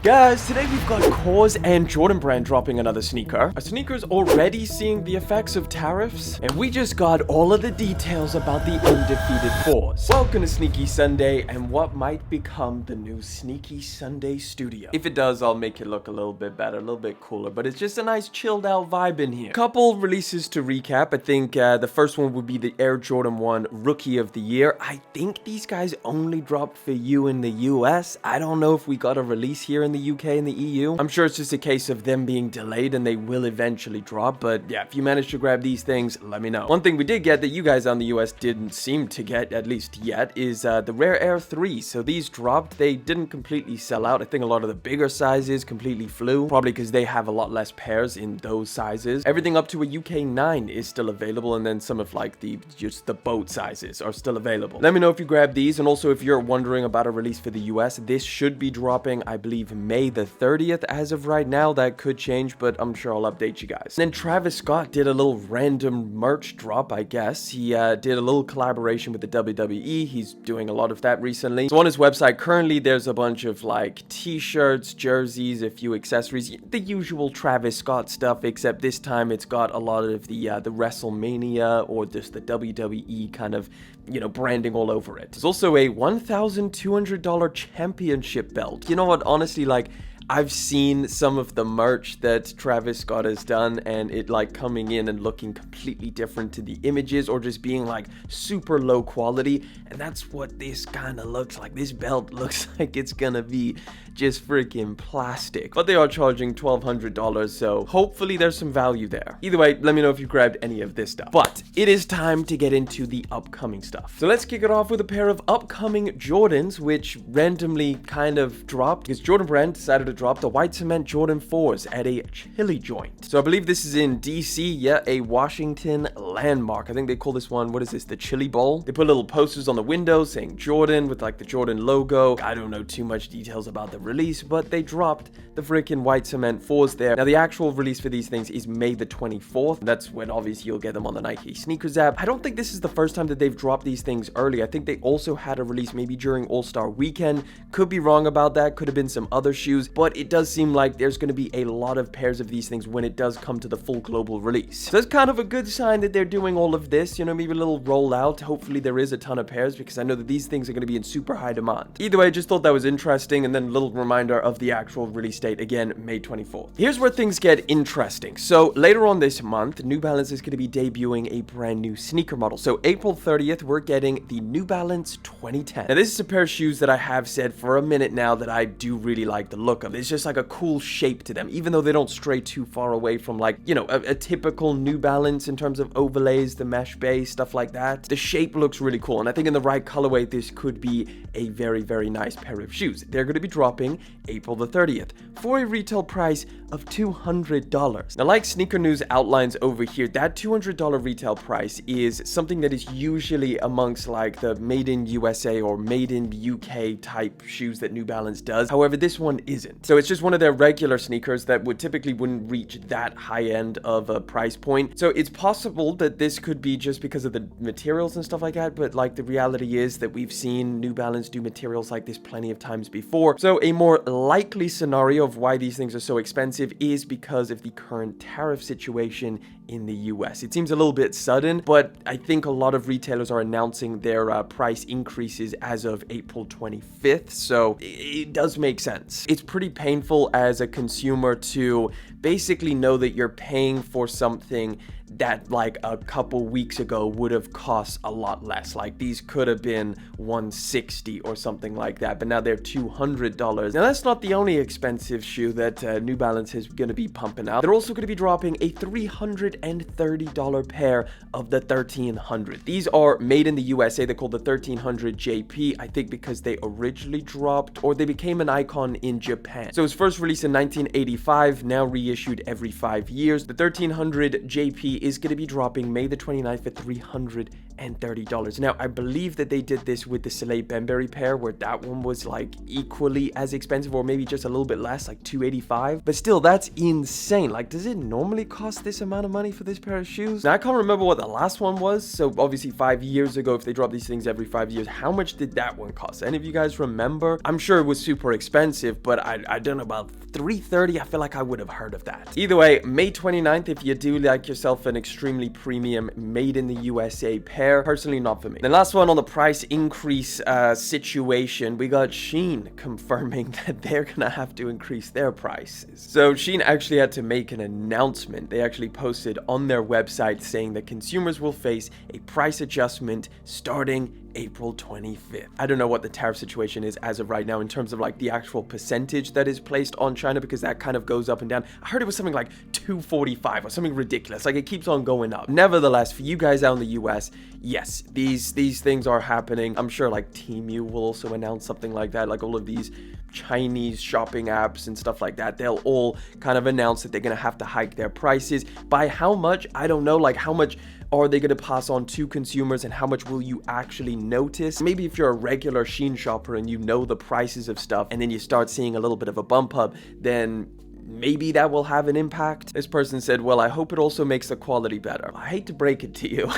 Guys, today we've got KAWS and Jordan Brand dropping another sneaker. A sneaker's already seeing the effects of tariffs, and we just got all of the details about the undefeated fours. Welcome to Sneaky Sunday and what might become the new Sneaky Sunday studio. If it does, I'll make it look a little bit better, a little bit cooler, but it's just a nice chilled out vibe in here. Couple releases to recap. I think the first one would be the Air Jordan 1 Rookie of the Year. I think these guys only dropped for you in the US. I don't know if we got a release here in the UK and the EU. I'm sure it's just a case of them being delayed and they will eventually drop, but yeah, if you manage to grab these things, let me know. One thing we did get that you guys on the US didn't seem to get, at least yet, is the Rare Air 3. So these dropped. They didn't completely sell out. I think a lot of the bigger sizes completely flew, probably because they have a lot less pairs in those sizes. Everything up to a UK 9 is still available, and then some of like just the boat sizes are still available. Let me know if you grab these, and also if you're wondering about a release for the US, this should be dropping, I believe, May the 30th as of right now. That could change, but I'm sure I'll update you guys. And then Travis Scott did a little random merch drop, I guess. He did a little collaboration with the WWE. He's doing a lot of that recently. So on his website, currently there's a bunch of like t-shirts, jerseys, a few accessories, the usual Travis Scott stuff, except this time it's got a lot of the WrestleMania or just the WWE kind of, you know, branding all over it. There's also a $1,200 championship belt. You know what, honestly, like, I've seen some of the merch that Travis Scott has done, and it like coming in and looking completely different to the images, or just being like super low quality, and that's what this kind of looks like. This belt looks like it's gonna be just freaking plastic, but they are charging $1,200, so hopefully there's some value there. Either way, let me know if you grabbed any of this stuff. But it is time to get into the upcoming stuff. So let's kick it off with a pair of upcoming Jordans, which randomly kind of dropped because Jordan Brand decided to drop the white cement Jordan 4s at a chili joint. So I believe this is in DC, yeah, a Washington landmark. I think they call this one, what is this, the Chili Bowl? They put little posters on the windows saying Jordan with like the Jordan logo. I don't know too much details about the release, but they dropped the freaking white cement 4s there. Now the actual release for these things is May the 24th. That's when obviously you'll get them on the Nike sneakers app. I don't think this is the first time that they've dropped these things early. I think they also had a release maybe during All-Star Weekend. Could be wrong about that. Could have been some other shoes, but it does seem like there's going to be a lot of pairs of these things when it does come to the full global release. So that's kind of a good sign that they're doing all of this, you know, maybe a little rollout. Hopefully there is a ton of pairs, because I know that these things are going to be in super high demand. Either way, I just thought that was interesting, and then a little reminder of the actual release date, again, May 24th. Here's where things get interesting. So later on this month, New Balance is going to be debuting a brand new sneaker model. So April 30th, we're getting the New Balance 2010. Now this is a pair of shoes that I have said for a minute now that I do really like the look of. It's just like a cool shape to them, even though they don't stray too far away from like, you know, a typical New Balance in terms of overlays, the mesh base, stuff like that. The shape looks really cool, and I think in the right colorway, this could be a very, very nice pair of shoes. They're going to be dropping April the 30th for a retail price of $200. Now, like Sneaker News outlines over here, that $200 retail price is something that is usually amongst like the made in USA or made in UK type shoes that New Balance does. However, this one isn't. So it's just one of their regular sneakers that wouldn't reach that high end of a price point. So it's possible that this could be just because of the materials and stuff like that, but like the reality is that we've seen New Balance do materials like this plenty of times before. So a more likely scenario of why these things are so expensive is because of the current tariff situation in the US. It seems a little bit sudden, but I think a lot of retailers are announcing their price increases as of April 25th, so it does make sense. It's pretty painful as a consumer to basically know that you're paying for something that like a couple weeks ago would have cost a lot less. Like these could have been $160 or something like that, but now they're $200. Now that's not the only expensive shoe that New Balance is going to be pumping out. They're also going to be dropping a $330 pair of the 1300. These are made in the USA. They're called the 1300 JP, I think because they originally dropped, or they became an icon in Japan. So it was first released in 1985, now reissued every 5 years. The 1300 JP is going to be dropping May the 29th for $300 $230. Now, I believe that they did this with the Soleil Benberry pair, where that one was like equally as expensive, or maybe just a little bit less, like $285. But still, that's insane. Like, does it normally cost this amount of money for this pair of shoes? Now, I can't remember what the last one was. So obviously 5 years ago, if they drop these things every 5 years, how much did that one cost? Any of you guys remember? I'm sure it was super expensive, but I don't know, about $330. I feel like I would have heard of that. Either way, May 29th, if you do like yourself an extremely premium made in the USA pair, personally not for me. The last one on the price increase situation, we got Shein confirming that they're gonna have to increase their prices. So Shein actually had to make an announcement. They actually posted on their website saying that consumers will face a price adjustment starting April 25th. I don't know what the tariff situation is as of right now in terms of like the actual percentage that is placed on China, because that kind of goes up and down. I heard it was something like 245 or something ridiculous. Like, it keeps on going up. Nevertheless, for you guys out in the US, yes, these things are happening. I'm sure like Temu will also announce something like that. Like all of these Chinese shopping apps and stuff like that, they'll all kind of announce that they're gonna have to hike their prices. By how much? I don't know. Like, how much are they going to pass on to consumers, and how much will you actually notice? Maybe if you're a regular Shein shopper and you know the prices of stuff, and then you start seeing a little bit of a bump up, then maybe that will have an impact. This person said, well, I hope it also makes the quality better. I hate to break it to you.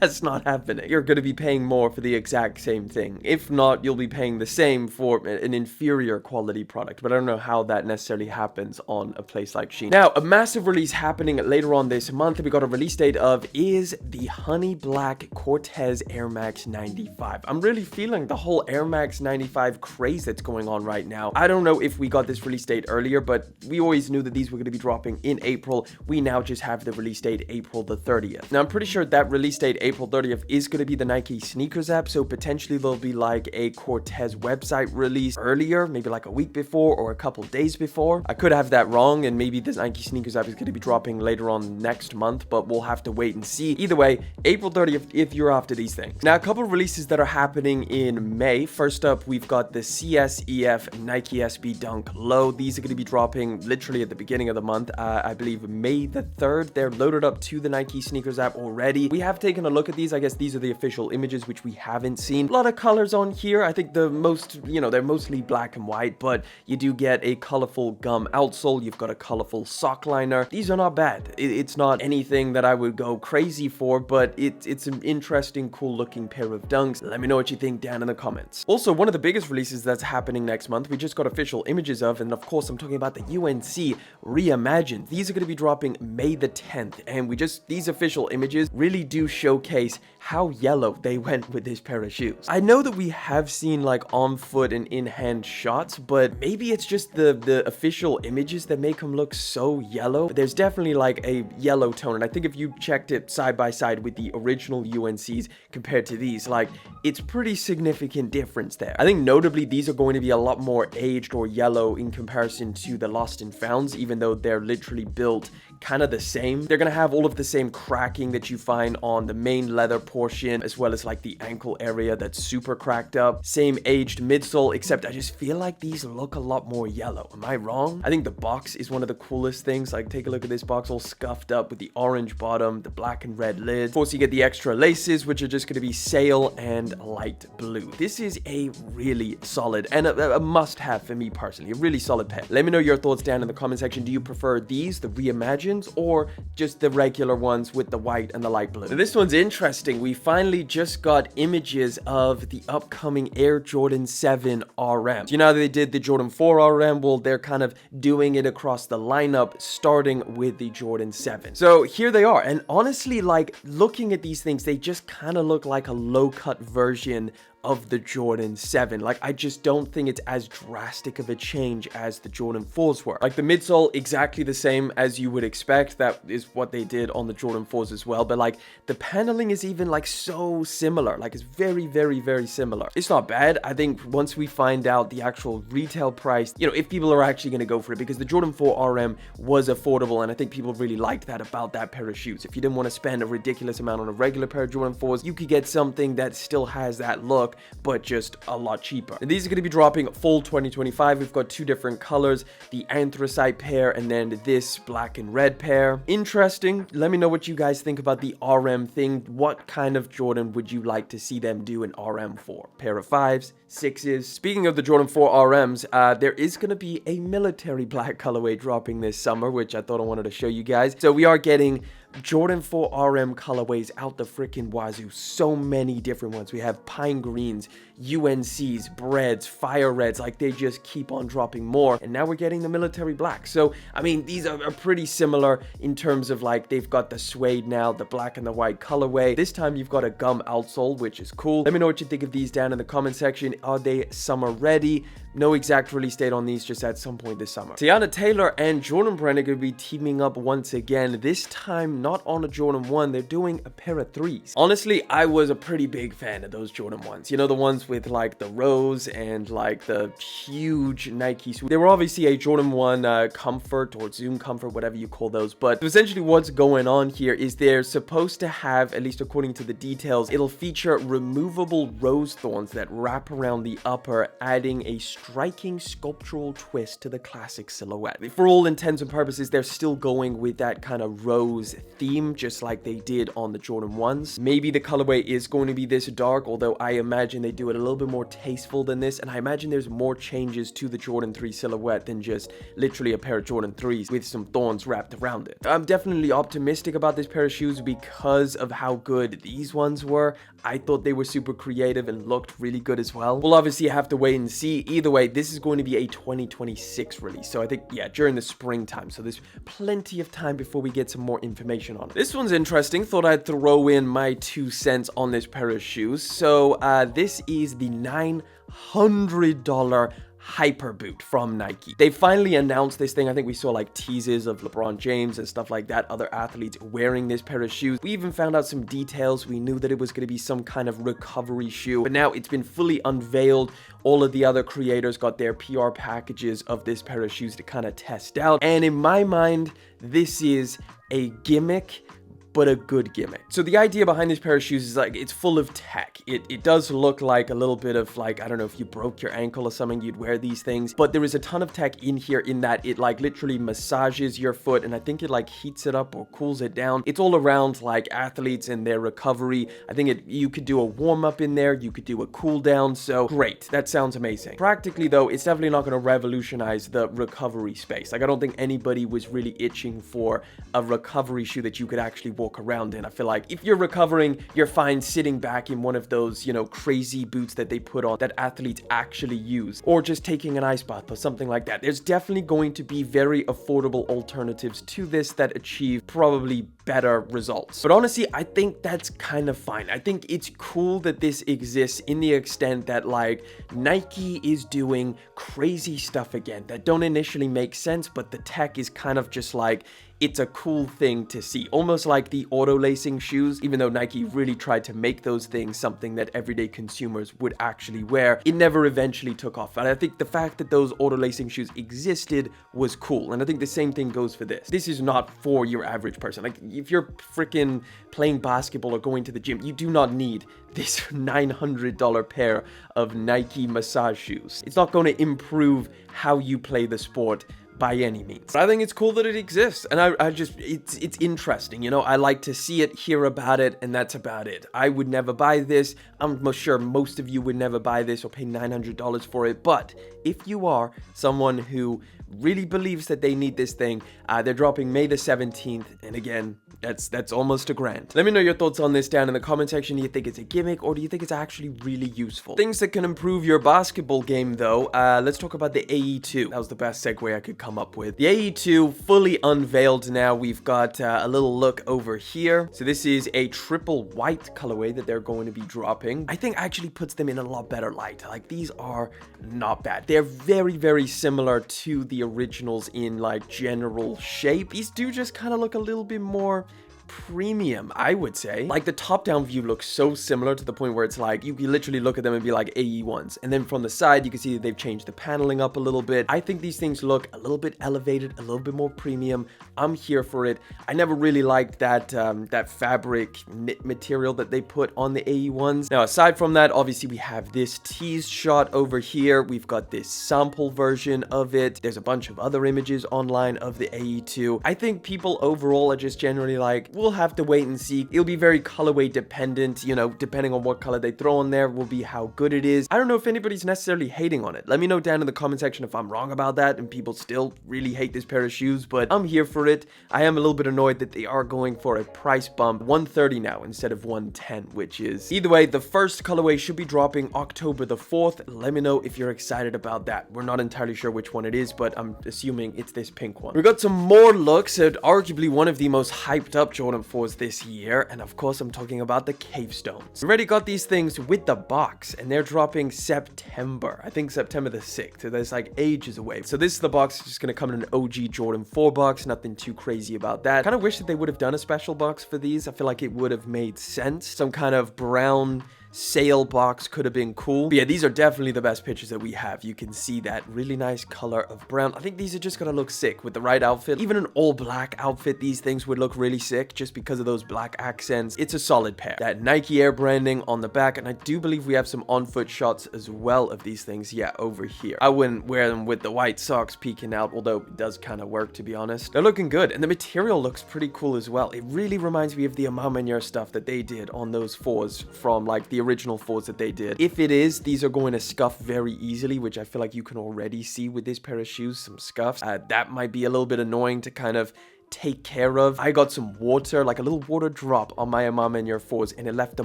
That's not happening. You're going to be paying more for the exact same thing. If not, you'll be paying the same for an inferior quality product. But I don't know how that necessarily happens on a place like Shein. Now, a massive release happening later on this month that we got a release date of is the honey black Corteiz Air Max 95. I'm really feeling the whole Air Max 95 craze that's going on right now. I don't know if we got this release date earlier, but we always knew that these were going to be dropping in April. We now just have the release date April the 30th. Now, I'm pretty sure that release date April 30th is going to be the Nike sneakers app, so potentially there'll be like a Corteiz website release earlier, maybe like a week before or a couple days before. I could have that wrong, and maybe the Nike sneakers app is going to be dropping later on next month, but we'll have to wait and see. Either way, April 30th if you're after these things. Now, a couple of releases that are happening in May. First up, we've got the CSEF Nike SB Dunk Low. These are going to be dropping literally at the beginning of the month. I believe May the 3rd. They're loaded up to the Nike sneakers app already. We have taken a look at these. I guess these are the official images, which we haven't seen. A lot of colors on here. I think the most, they're mostly black and white, but you do get a colorful gum outsole. You've got a colorful sock liner. These are not bad. It's not anything that I would go crazy for, but it's an interesting, cool looking pair of dunks. Let me know what you think down in the comments. Also, one of the biggest releases that's happening next month, we just got official images of, and of course, I'm talking about the UNC Reimagined. These are going to be dropping May the 10th, and these official images really do showcase how yellow they went with this pair of shoes. I know that we have seen like on foot and in hand shots, but maybe it's just the official images that make them look so yellow. There's definitely like a yellow tone, and I think if you checked it side by side with the original UNCs compared to these, like, it's pretty significant difference there. I think notably these are going to be a lot more aged or yellow in comparison to the Lost and Founds, even though they're literally built kind of the same. They're gonna have all of the same cracking that you find on the main leather portion, as well as like the ankle area that's super cracked up. Same aged midsole, except I just feel like these look a lot more yellow. Am I wrong? I think the box is one of the coolest things. Like, take a look at this box, all scuffed up with the orange bottom, the black and red lid. Of course, you get the extra laces, which are just gonna be sail and light blue. This is a really solid and a must-have for me personally. A really solid pair. Let me know your thoughts down in the comment section. Do you prefer these, the Reimagined, or just the regular ones with the white and the light blue? Now, this one's interesting. We finally just got images of the upcoming Air Jordan 7 RM. You know how they did the Jordan 4 RM? Well, they're kind of doing it across the lineup, starting with the Jordan 7. So here they are, and honestly, like, looking at these things, they just kind of look like a low-cut version of the Jordan 7. Like, I just don't think it's as drastic of a change as the Jordan 4s were. Like, the midsole, exactly the same as you would expect. That is what they did on the Jordan 4s as well. But like, the paneling is even like so similar. Like, it's very, very, very similar. It's not bad. I think once we find out the actual retail price, if people are actually going to go for it, because the Jordan 4 RM was affordable, and I think people really liked that about that pair of shoes. If you didn't want to spend a ridiculous amount on a regular pair of Jordan 4s, you could get something that still has that look, look, but just a lot cheaper. And these are going to be dropping fall 2025. We've got 2 different colors, the anthracite pair and then this black and red pair. Interesting. Let me know what you guys think about the RM thing. What kind of Jordan would you like to see them do an RM for? Pair of 5s, 6s. Speaking of the Jordan 4 RMs, there is going to be a military black colorway dropping this summer, which I thought I wanted to show you guys. So we are getting Jordan 4 RM colorways out the freaking wazoo. So many different ones. We have pine greens, UNCs, breads, fire reds. Like, they just keep on dropping more. And now we're getting the military black. So, I mean, these are pretty similar in terms of, like, they've got the suede now, the black and the white colorway. This time you've got a gum outsole, which is cool. Let me know what you think of these down in the comment section. Are they summer ready? No exact release date on these, just at some point this summer. Teyana Taylor and Jordan Brand are going to be teaming up once again. This time, not on a Jordan 1, they're doing a pair of 3s. Honestly, I was a pretty big fan of those Jordan 1s. You know, the ones with like the rose and like the huge Nike suede. They were obviously a Jordan 1 Comfort or Zoom Comfort, whatever you call those. But essentially what's going on here is they're supposed to have, at least according to the details, it'll feature removable rose thorns that wrap around the upper, adding a striking sculptural twist to the classic silhouette. For all intents and purposes, they're still going with that kind of rose theme, just like they did on the Jordan 1s. Maybe the colorway is going to be this dark, although I imagine they do it a little bit more tasteful than this, and I imagine there's more changes to the Jordan 3 silhouette than just literally a pair of Jordan 3s with some thorns wrapped around it. I'm definitely optimistic about this pair of shoes because of how good these ones were. I thought they were super creative and looked really good as well. We'll obviously have to wait and see. Either way, this is going to be a 2026 release. So I think, yeah, during the springtime. So there's plenty of time before we get some more information on it. This one's interesting. Thought I'd throw in my 2 cents on this pair of shoes. So this is the $900 Hyperboot from Nike. They finally announced this thing. I think we saw like teasers of LeBron James and stuff like that, other athletes wearing this pair of shoes. We even found out some details. We knew that it was going to be some kind of recovery shoe, but now it's been fully unveiled. All of the other creators got their PR packages of this pair of shoes to kind of test out. And in my mind, this is a gimmick, but a good gimmick. So the idea behind this pair of shoes is like, it's full of tech. It does look like a little bit of like, I don't know, if you broke your ankle or something, you'd wear these things, but there is a ton of tech in here in that it like literally massages your foot, and I think it like heats it up or cools it down. It's all around like athletes and their recovery. I think you could do a warm up in there, you could do a cool down, so great. That sounds amazing. Practically though, it's definitely not gonna revolutionize the recovery space. Like, I don't think anybody was really itching for a recovery shoe that you could actually walk around in. I feel like if you're recovering, you're fine sitting back in one of those, you know, crazy boots that they put on that athletes actually use, or just taking an ice bath or something like that. There's definitely going to be very affordable alternatives to this that achieve probably better results. But honestly, I think that's kind of fine. I think it's cool that this exists in the extent that like Nike is doing crazy stuff again that don't initially make sense, but the tech is kind of just like, it's a cool thing to see. Almost like the auto lacing shoes, even though Nike really tried to make those things something that everyday consumers would actually wear, it never eventually took off. And I think the fact that those auto lacing shoes existed was cool. And I think the same thing goes for this. This is not for your average person. Like, if you're freaking playing basketball or going to the gym, you do not need this $900 pair of Nike massage shoes. It's not going to improve how you play the sport by any means. But I think it's cool that it exists, and I just, it's interesting, you know. I like to see it, hear about it, and that's about it. I would never buy this. I'm sure most of you would never buy this or pay $900 for it, but if you are someone who really believes that they need this thing, they're dropping May the 17th, and again, that's almost $1,000. Let me know your thoughts on this down in the comment section. Do you think it's a gimmick, or do you think it's actually really useful? Things that can improve your basketball game though, let's talk about the AE2. That was the best segue I could come up with. The AE2 fully unveiled now. We've got a little look over here. So this is a triple white colorway that they're going to be dropping. I think actually puts them in a lot better light. Like, these are not bad. They're very, very similar to the originals in like general shape. These do just kind of look a little bit more premium, I would say. Like the top-down view looks so similar to the point where it's like, you can literally look at them and be like AE1s. And then from the side, you can see that they've changed the paneling up a little bit. I think these things look a little bit elevated, a little bit more premium. I'm here for it. I never really liked that, that fabric knit material that they put on the AE1s. Now, aside from that, obviously we have this teased shot over here. We've got this sample version of it. There's a bunch of other images online of the AE2. I think people overall are just generally like, we'll have to wait and see. It'll be very colorway dependent, you know, depending on what color they throw on there will be how good it is. I don't know if anybody's necessarily hating on it. Let me know down in the comment section if I'm wrong about that and people still really hate this pair of shoes, but I'm here for it. I am a little bit annoyed that they are going for a price bump, $130 now instead of $110, which is either way. The first colorway should be dropping October the 4th. Let me know if you're excited about that. We're not entirely sure which one it is, but I'm assuming it's this pink one. We got some more looks at arguably one of the most hyped up Jordan 4s this year, and of course I'm talking about the Cave Stones. We already got these things with the box, and they're dropping September. I think September the 6th, so that's like ages away. So this is the box. It's just gonna come in an OG Jordan 4 box, nothing too crazy about that. Kind of wish that they would have done a special box for these. I feel like it would have made sense. Some kind of brown sale box could have been cool. But yeah, these are definitely the best pictures that we have. You can see that really nice color of brown. I think these are just gonna look sick with the right outfit. Even an all black outfit, these things would look really sick just because of those black accents. It's a solid pair. That Nike Air branding on the back, and I do believe we have some on-foot shots as well of these things. Yeah, over here. I wouldn't wear them with the white socks peeking out, although it does kind of work, to be honest. They're looking good, and the material looks pretty cool as well. It really reminds me of the Amamanier stuff that they did on those 4s from like the original 4s that they did. If it is, these are going to scuff very easily, which I feel like you can already see with this pair of shoes, some scuffs. That might be a little bit annoying to kind of take care of. I got some water, like a little water drop on my Amamanier 4s, and it left a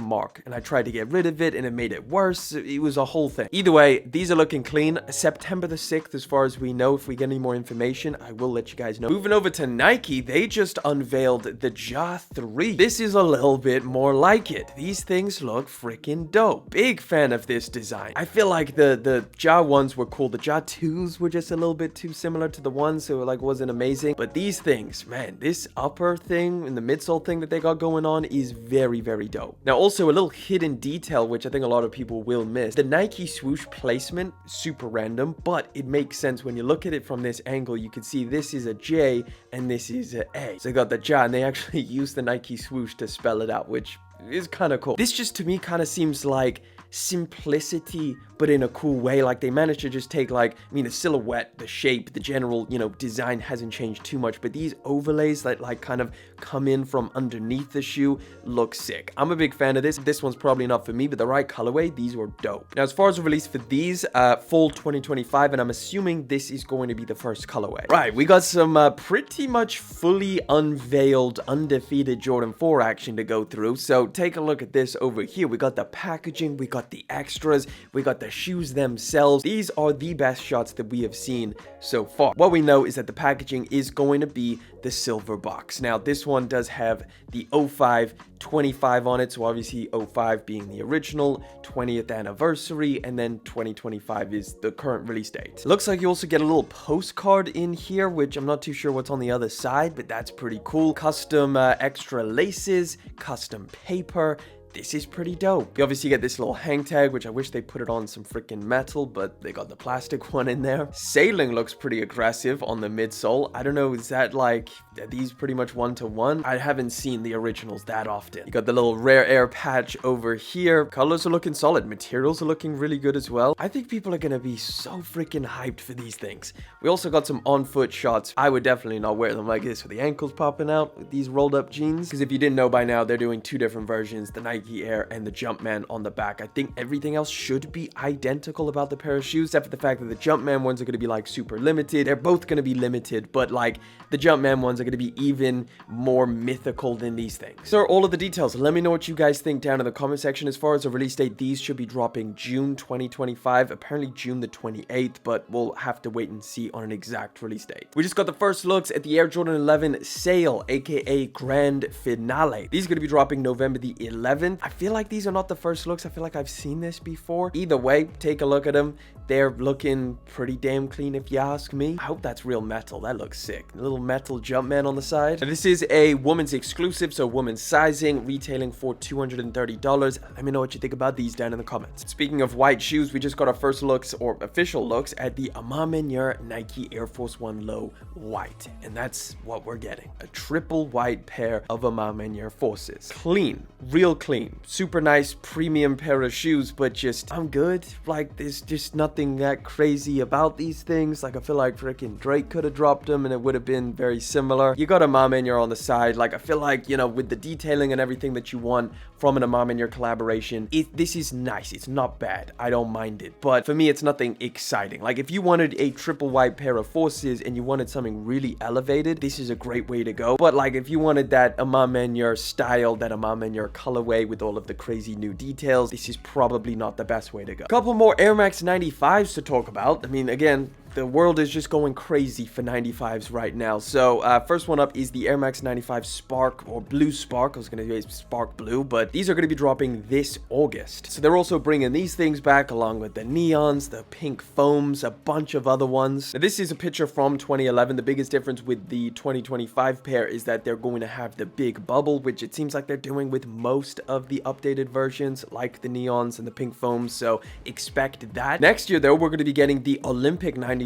mark, and I tried to get rid of it and it made it worse. It was a whole thing. Either way, these are looking clean. September the 6th, as far as we know. If we get any more information, I will let you guys know. Moving over to Nike, they just unveiled the Ja 3. This is a little bit more like it. These things look freaking dope. Big fan of this design. I feel like the Ja 1s were cool. The Ja 2s were just a little bit too similar to the ones, so it like wasn't amazing. But these things, man, this upper thing and the midsole thing that they got going on is very, very dope. Now, also a little hidden detail, which I think a lot of people will miss. The Nike swoosh placement, super random, but it makes sense when you look at it from this angle. You can see this is a J and this is a A. So they got the Ja, and they actually used the Nike swoosh to spell it out, which is kind of cool. This just to me kind of seems like simplicity, but in a cool way. Like they managed to just take, like, I mean, the silhouette, the shape, the general, you know, design hasn't changed too much, but these overlays that like kind of come in from underneath the shoe look sick. I'm a big fan of this. This one's probably not for me, but the right colorway, these were dope. Now, as far as the release for these, fall 2025, and I'm assuming this is going to be the first colorway. Right, we got some pretty much fully unveiled, undefeated Jordan 4 action to go through. So take a look at this over here. We got the packaging, we got the extras, we got the shoes themselves. These are the best shots that we have seen so far. What we know is that the packaging is going to be the silver box. Now, this one does have the 05 25 on it, so obviously 05 being the original 20th anniversary, and then 2025 is the current release date. Looks like you also get a little postcard in here, which I'm not too sure what's on the other side, but that's pretty cool. Custom extra laces, custom paper. This is pretty dope. You obviously get this little hang tag, which I wish they put it on some freaking metal, but they got the plastic one in there. Sailing looks pretty aggressive on the midsole. I don't know, is that like, are these pretty much one-to-one? I haven't seen the originals that often. You got the little rare air patch over here. Colors are looking solid. Materials are looking really good as well. I think people are gonna be so freaking hyped for these things. We also got some on-foot shots. I would definitely not wear them like this with the ankles popping out with these rolled up jeans, because if you didn't know by now, they're doing two different versions, the Nike Air and the Jumpman on the back. I think everything else should be identical about the pair of shoes, except for the fact that the Jumpman ones are going to be like super limited. They're both going to be limited, but like the Jumpman ones are going to be even more mythical than these things. So all of the details. Let me know what you guys think down in the comment section. As far as the release date, these should be dropping June 2025, apparently June the 28th, but we'll have to wait and see on an exact release date. We just got the first looks at the Air Jordan 11 sale, aka Grand Finale. These are going to be dropping November the 11th. I feel like these are not the first looks. I feel like I've seen this before. Either way, take a look at them. they're looking pretty damn clean if you ask me. I hope that's real metal. That looks sick. A little metal Jumpman on the side. And this is a woman's exclusive, so woman's sizing, retailing for $230. Let me know what you think about these down in the comments. Speaking of white shoes, we just got our first looks, or official looks, at the Amamenyur Nike Air Force One Low White. And that's what we're getting. A triple white pair of Amamenyur Forces. Clean. Real clean. Super nice premium pair of shoes, but just, I'm good. Like, there's just nothing that crazy about these things. Like, I feel like freaking Drake could have dropped them and it would have been very similar. You got a Amamenyur on the side. Like, I feel like, you know, with the detailing and everything that you want from an Amamenyur collaboration, this is nice. It's not bad. I don't mind it. But for me, it's nothing exciting. Like, if you wanted a triple white pair of Forces and you wanted something really elevated, this is a great way to go. But like, if you wanted that Amamenyur style, that Amamenyur colorway with all of the crazy new details, this is probably not the best way to go. A couple more Air Max 95s to talk about. I mean, again, the world is just going crazy for 95s right now. So first one up is the Air Max 95 Spark, or Blue Spark. I was going to say Spark Blue, but these are going to be dropping this August. So they're also bringing these things back along with the neons, the pink foams, a bunch of other ones. Now, this is a picture from 2011. The biggest difference with the 2025 pair is that they're going to have the big bubble, which it seems like they're doing with most of the updated versions, like the neons and the pink foams. So expect that. Next year, though, we're going to be getting the Olympic 95s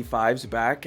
back.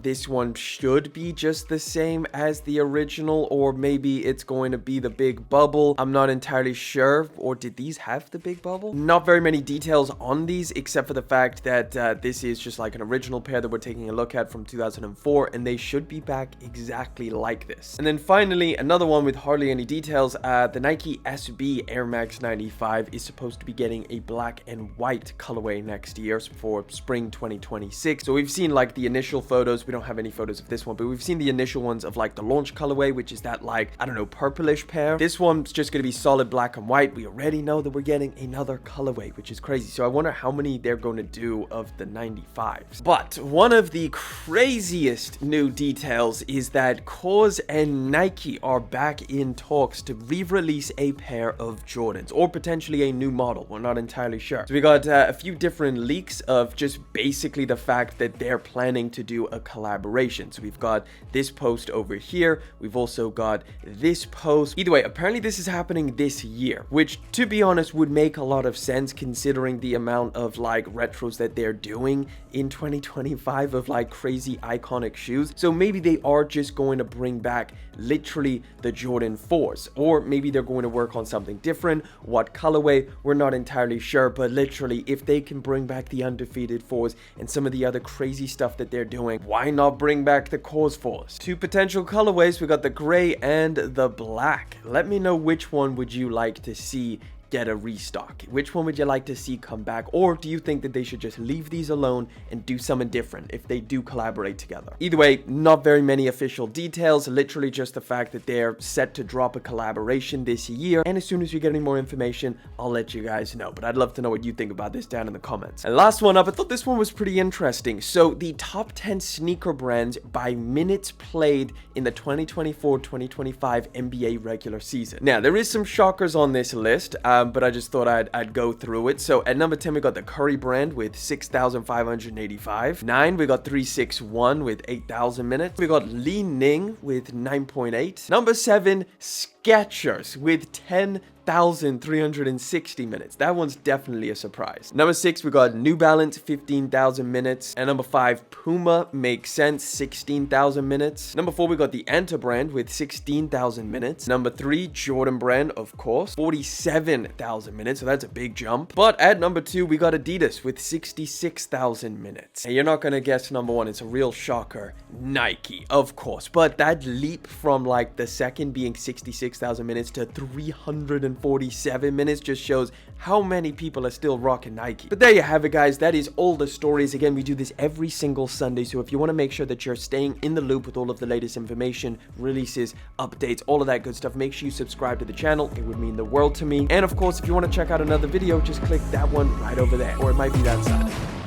This one should be just the same as the original, or maybe it's going to be the big bubble. I'm not entirely sure. Or did these have the big bubble? Not very many details on these, except for the fact that this is just like an original pair that we're taking a look at from 2004, and they should be back exactly like this. And then finally, another one with hardly any details. The Nike SB Air Max 95 is supposed to be getting a black and white colorway next year for spring 2026. So we've seen like the initial photos. We don't have any photos of this one, but we've seen the initial ones of like the launch colorway, which is that, like, I don't know, purplish pair. This one's just going to be solid black and white. We already know that we're getting another colorway, which is crazy. So I wonder how many they're going to do of the 95s. But one of the craziest new details is that KAWS and Nike are back in talks to re-release a pair of Jordans, or potentially a new model. We're not entirely sure. So we got a few different leaks of just basically the fact that they're planning to do a collaboration. So we've got this post over here. We've also got this post. Either way, apparently this is happening this year, which, to be honest, would make a lot of sense considering the amount of like retros that they're doing in 2025 of like crazy iconic shoes. So maybe they are just going to bring back literally the Jordan 4s, or maybe they're going to work on something different. What colorway, we're not entirely sure, but literally if they can bring back the undefeated 4s and some of the other crazy stuff that they're doing, why not bring back the KAWS 4s? Two potential colorways. We got the gray and the black. Let me know which one would you like to see get a restock. Which one would you like to see come back? Or do you think that they should just leave these alone and do something different if they do collaborate together? Either way, not very many official details, literally just the fact that they're set to drop a collaboration this year, and as soon as we get any more information, I'll let you guys know. But I'd love to know what you think about this down in the comments. And last one up, I thought this one was pretty interesting. So the top 10 sneaker brands by minutes played in the 2024-2025 NBA regular season. Now, there is some shockers on this list, but I just thought I'd go through it. So at number 10, we got the Curry brand with 6,585. 9, we got 361 with 8,000 minutes. We got Li Ning with 9.8. Number 7, Skechers with 10,360 minutes. That one's definitely a surprise. Number 6, we got New Balance, 15,000 minutes. And number 5, Puma, makes sense, 16,000 minutes. Number 4, we got the Anta brand with 16,000 minutes. Number 3, Jordan brand, of course, 47,000 minutes. So that's a big jump. But at number 2, we got Adidas with 66,000 minutes. And you're not going to guess number 1. It's a real shocker. Nike, of course. But that leap from like the second being 66,000 minutes to 347 minutes just shows how many people are still rocking Nike. But there you have it, guys. That is all the stories. Again, we do this every single Sunday, so if you want to make sure that you're staying in the loop with all of the latest information, releases, updates, all of that good stuff, make sure you subscribe to the channel. It would mean the world to me. And of course, if you want to check out another video, just click that one right over there, or it might be that side.